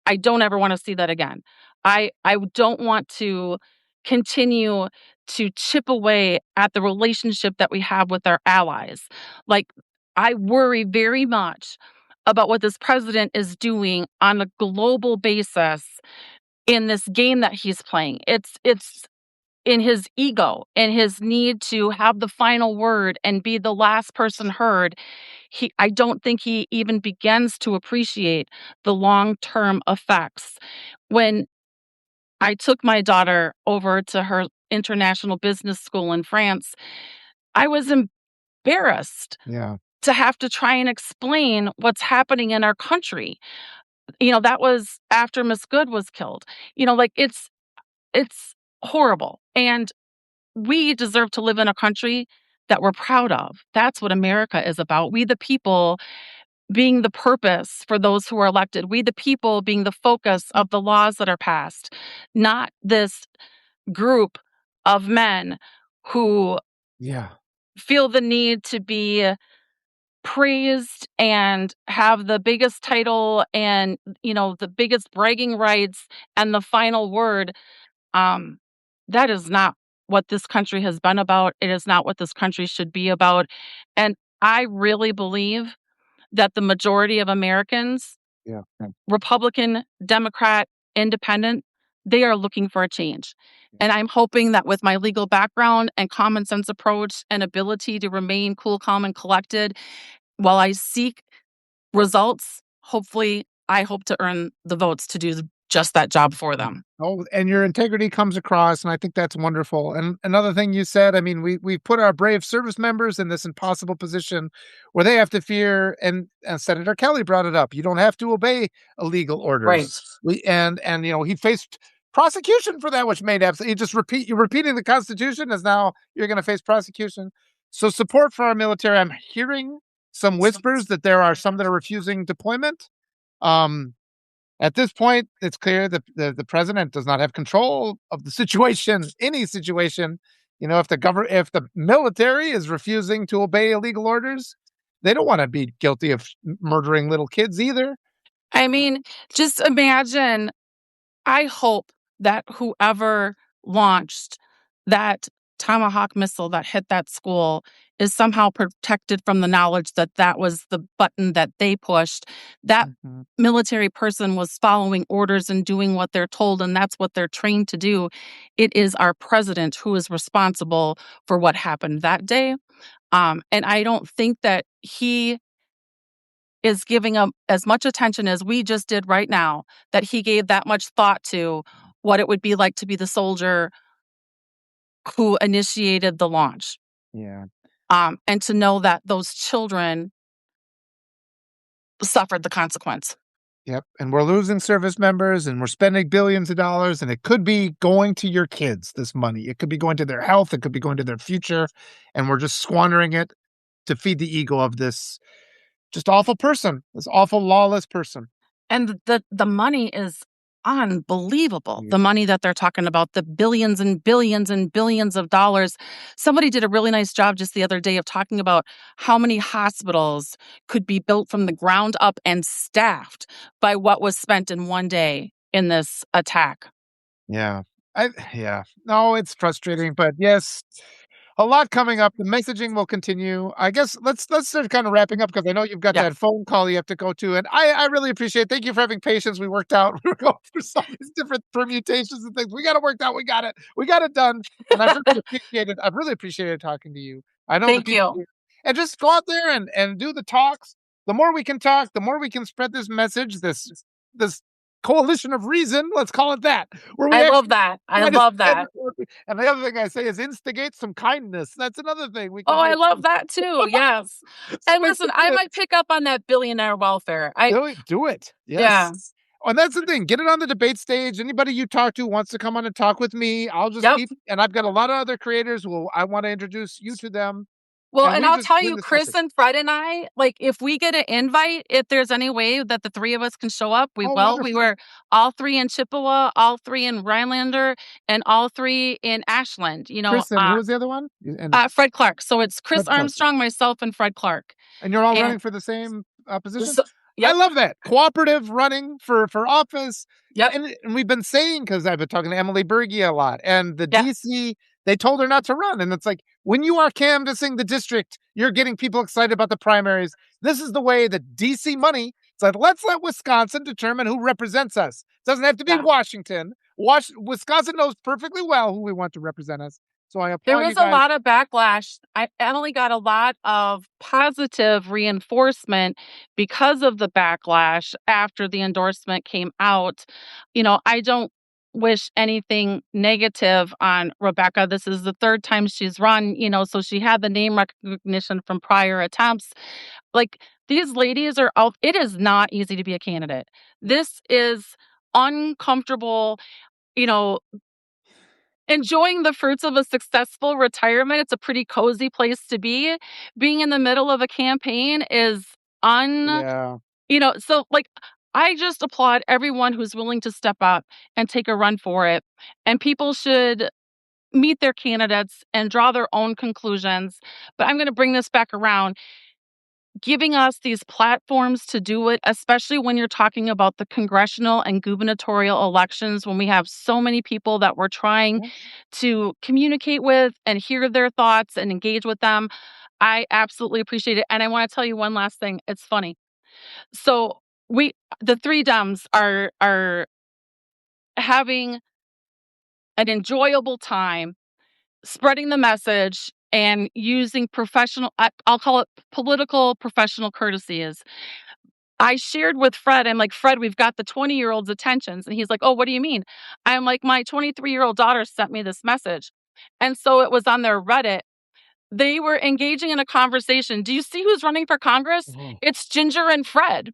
Speaker 2: I don't ever wanna see that again. I don't want to continue to chip away at the relationship that we have with our allies. Like, I worry very much about what this president is doing on a global basis in this game that he's playing. It's in his ego and his need to have the final word and be the last person heard. I don't think he even begins to appreciate the long-term effects. When I took my daughter over to her international business school in France. I was embarrassed
Speaker 1: Yeah.
Speaker 2: to have to try and explain what's happening in our country. That was after Miss Good was killed. Like it's horrible. And we deserve to live in a country that we're proud of. That's what America is about. We the people being the purpose for those who are elected. We the people being the focus of the laws that are passed, not this group of men who
Speaker 1: Yeah.
Speaker 2: feel the need to be praised and have the biggest title and the biggest bragging rights and the final word. um that is not what this country has been about. It is not what this country should be about. And I really believe that the majority of Americans,
Speaker 1: Yeah.
Speaker 2: Republican, Democrat, Independent, they are looking for a change. And I'm hoping that with my legal background and common sense approach and ability to remain cool, calm, and collected while I seek results, hopefully, I hope to earn the votes to do just that job for them.
Speaker 1: Oh, and your integrity comes across, and I think that's wonderful. And another thing you said, I mean, we put our brave service members in this impossible position where they have to fear, and Senator Kelly brought it up. You don't have to obey illegal orders.
Speaker 2: Right.
Speaker 1: And he faced prosecution for that, which made absolutely you're repeating the Constitution as now you're going to face prosecution. So support for our military. I'm hearing some whispers that there are some that are refusing deployment. Um, at this point, it's clear that the president does not have control of the situation, any situation. If the military is refusing to obey illegal orders, they don't want to be guilty of murdering little kids either.
Speaker 2: I mean, just imagine. I hope that whoever launched that Tomahawk missile that hit that school is somehow protected from the knowledge that that was the button that they pushed. That
Speaker 1: Mhm.
Speaker 2: military person was following orders and doing what they're told, and that's what they're trained to do. It is our president who is responsible for what happened that day. And I don't think that he is giving up as much attention as we just did right now, that he gave that much thought to what it would be like to be the soldier who initiated the launch.
Speaker 1: Yeah.
Speaker 2: And to know that those children suffered the consequence.
Speaker 1: Yep. And we're losing service members and we're spending billions of dollars, and it could be going to your kids, this money. It could be going to their health. It could be going to their future. And we're just squandering it to feed the ego of this just awful person, this awful lawless person.
Speaker 2: And the money is unbelievable.
Speaker 1: Yeah.
Speaker 2: The money that they're talking about, the billions and billions and billions of dollars. Somebody did a really nice job just the other day of talking about how many hospitals could be built from the ground up and staffed by what was spent in one day in this attack.
Speaker 1: Yeah. Yeah. No, it's frustrating, but yes, a lot coming up. The messaging will continue. I guess let's start kind of wrapping up because I know you've got
Speaker 2: Yeah.
Speaker 1: that phone call you have to go to, and I really appreciate it. Thank you for having patience. We worked out. We were going through some of these different permutations and things. We got it worked out. We got it. We got it done. And I've really appreciated. I've really appreciated talking to you. I know the
Speaker 2: Thank
Speaker 1: people
Speaker 2: you.
Speaker 1: here, and just go out there and do the talks. The more we can talk, the more we can spread this message. This coalition of reason. Let's call it that. Where we
Speaker 2: I love
Speaker 1: actually
Speaker 2: that. I
Speaker 1: try to
Speaker 2: love
Speaker 1: stand
Speaker 2: that.
Speaker 1: up. And the other thing I say is instigate some kindness. That's another thing we can
Speaker 2: Oh, I
Speaker 1: do.
Speaker 2: love that too. Yes.
Speaker 1: So
Speaker 2: And
Speaker 1: make
Speaker 2: listen,
Speaker 1: some
Speaker 2: I
Speaker 1: kids
Speaker 2: might pick up on that billionaire welfare.
Speaker 1: do it.
Speaker 2: Yeah.
Speaker 1: Yes. And that's the thing. Get it on the debate stage. Anybody you talk to wants to come on and talk with me. I'll just
Speaker 2: Yep.
Speaker 1: keep, and I've got a lot of other creators who I want to introduce you to them.
Speaker 2: Well,
Speaker 1: And
Speaker 2: and
Speaker 1: we
Speaker 2: I'll
Speaker 1: just
Speaker 2: tell
Speaker 1: win
Speaker 2: you,
Speaker 1: this
Speaker 2: Chris
Speaker 1: message.
Speaker 2: and Fred and I, like, if we get an invite, if there's any way that the three of us can show up, we
Speaker 1: Oh,
Speaker 2: will. We
Speaker 1: wonderful.
Speaker 2: were all three in Chippewa, all three in Rhinelander, and all three in Ashland.
Speaker 1: Chris, and who was the other one? And
Speaker 2: Fred Clark. So it's Chris
Speaker 1: Fred Clark.
Speaker 2: Armstrong, myself, and Fred Clark.
Speaker 1: And you're all
Speaker 2: And
Speaker 1: running for the same, position?
Speaker 2: so,
Speaker 1: I
Speaker 2: yep,
Speaker 1: love that. Cooperative running for office.
Speaker 2: yep,
Speaker 1: And we've been saying, because 'cause I've been talking to Emily Bergia a lot, and the
Speaker 2: yep,
Speaker 1: DC, they told her not to run, and it's like, when you are canvassing the district, you're getting people excited about the primaries. This is the way that DC money, it's like, let's let Wisconsin determine who represents us. It doesn't have to be
Speaker 2: yeah.
Speaker 1: Washington. Wisconsin knows perfectly well who we want to represent us. So I
Speaker 2: There
Speaker 1: applaud you
Speaker 2: was a
Speaker 1: guys.
Speaker 2: lot of backlash. Emily got a lot of positive reinforcement because of the backlash after the endorsement came out. I don't. wish anything negative on Rebecca. This is the third time she's run, so she had the name recognition from prior attempts. Like, these ladies are out, it is not easy to be a candidate. This is uncomfortable, you know, enjoying the fruits of a successful retirement. It's a pretty cozy place to be. Being in the middle of a campaign is un
Speaker 1: Yeah.
Speaker 2: so, like, I just applaud everyone who's willing to step up and take a run for it. And people should meet their candidates and draw their own conclusions. But I'm going to bring this back around. Giving us these platforms to do it, especially when you're talking about the congressional and gubernatorial elections, when we have so many people that we're trying
Speaker 1: Yeah.
Speaker 2: to communicate with and hear their thoughts and engage with them. I absolutely appreciate it. And I want to tell you one last thing. It's funny. So we the three Dems are having an enjoyable time spreading the message and using I'll call it political professional courtesies. I shared with Fred, I'm like, Fred, we've got the 20-year-old's attentions. And he's like, oh, what do you mean? I'm like, my 23-year-old daughter sent me this message. And so it was on their Reddit. They were engaging in a conversation. Do you see who's running for Congress?
Speaker 1: Oh.
Speaker 2: It's Ginger and Fred.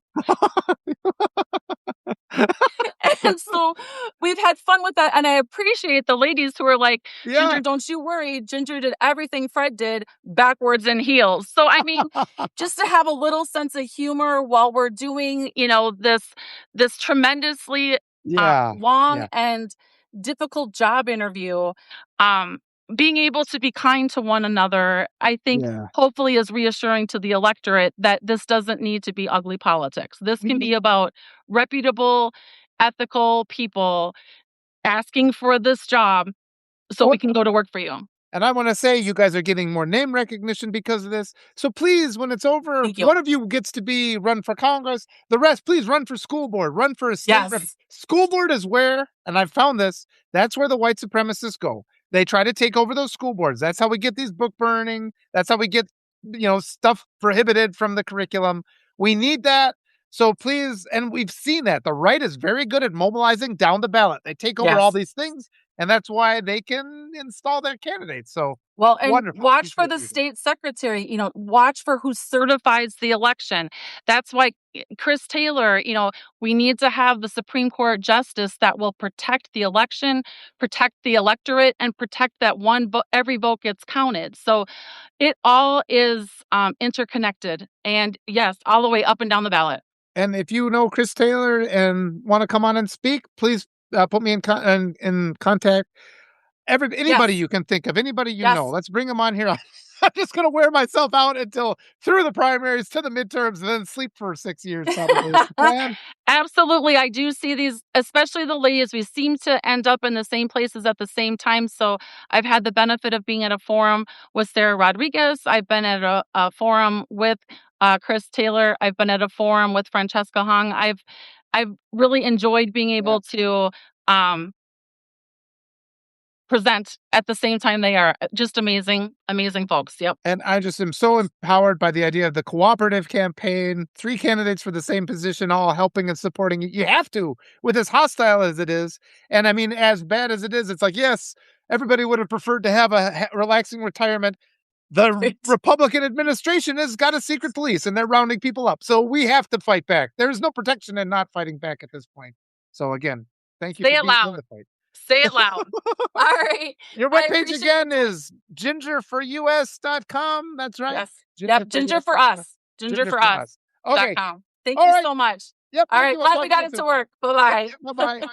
Speaker 2: And so we've had fun with that. And I appreciate the ladies who are like,
Speaker 1: Yeah.
Speaker 2: Ginger, don't you worry. Ginger did everything Fred did backwards in heels. So, I mean, just to have a little sense of humor while we're doing, this tremendously
Speaker 1: Yeah.
Speaker 2: long
Speaker 1: Yeah.
Speaker 2: and difficult job interview, um, being able to be kind to one another, I think
Speaker 1: Yeah.
Speaker 2: hopefully is reassuring to the electorate that this doesn't need to be ugly politics. This
Speaker 1: We
Speaker 2: can
Speaker 1: need
Speaker 2: be about reputable, ethical people asking for this job so we
Speaker 1: what
Speaker 2: can go to work for you.
Speaker 1: And I want to say you guys are getting more name recognition because of this. So please, when it's over,
Speaker 2: Thank you.
Speaker 1: one of you gets to be run for Congress. The rest, please run for school board, run for a state rep.
Speaker 2: Yes.
Speaker 1: School board is where, and I've found this, that's where the white supremacists go. They try to take over those school boards. That's how we get these book burning. That's how we get, stuff prohibited from the curriculum. We need that. So please, and we've seen that the right is very good at mobilizing down the ballot. They take over all
Speaker 2: Yes.
Speaker 1: these things, and that's why they can install their candidates. So
Speaker 2: Well, and
Speaker 1: wonderful.
Speaker 2: watch for
Speaker 1: Appreciate
Speaker 2: the
Speaker 1: what you do.
Speaker 2: state secretary, watch for who certifies the election. That's why Chris Taylor, we need to have the Supreme Court justice that will protect the election, protect the electorate, and protect that every vote gets counted. So it all is interconnected. And yes, all the way up and down the ballot.
Speaker 1: And if you know Chris Taylor and want to come on and speak, please put me in contact. Anybody
Speaker 2: Yes.
Speaker 1: you can think of, anybody you know,
Speaker 2: Yes.
Speaker 1: let's bring them on here. I'm just going to wear myself out until through the primaries to the midterms and then sleep for 6 years, probably is the plan.
Speaker 2: Absolutely. I do see these, especially the ladies. We seem to end up in the same places at the same time. So I've had the benefit of being at a forum with Sarah Rodriguez. I've been at a forum with Chris Taylor. I've been at a forum with Francesca Hung. I've really enjoyed being
Speaker 1: Yeah.
Speaker 2: able to um, present at the same time they are. Just amazing, amazing folks. Yep.
Speaker 1: And I just am so empowered by the idea of the cooperative campaign, 3 candidates for the same position, all helping and supporting you. You have to, with as hostile as it is. And I mean, as bad as it is, it's like, yes, everybody would have preferred to have a relaxing retirement. The
Speaker 2: Right.
Speaker 1: Republican administration has got a secret police and they're rounding people up. So we have to fight back. There's no protection in not fighting back at this point. So again, thank you
Speaker 2: Say
Speaker 1: for
Speaker 2: it
Speaker 1: being in
Speaker 2: loud.
Speaker 1: the fight.
Speaker 2: Say it loud. All right.
Speaker 1: Your
Speaker 2: I
Speaker 1: webpage
Speaker 2: appreciate your
Speaker 1: again
Speaker 2: time.
Speaker 1: is gingerforus.com. That's right.
Speaker 2: Yes. Yep. Ginger for
Speaker 1: Gingerforus.com.
Speaker 2: us. Ginger
Speaker 1: Ginger
Speaker 2: for
Speaker 1: for
Speaker 2: us.
Speaker 1: us. Okay.
Speaker 2: .com. Thank
Speaker 1: All
Speaker 2: you
Speaker 1: right.
Speaker 2: so much.
Speaker 1: Yep.
Speaker 2: All
Speaker 1: Thank
Speaker 2: right.
Speaker 1: you. I'll
Speaker 2: Glad we
Speaker 1: talk to
Speaker 2: got
Speaker 1: you
Speaker 2: it
Speaker 1: soon.
Speaker 2: to work.
Speaker 1: Yep.
Speaker 2: Bye
Speaker 1: Bye bye.
Speaker 2: bye.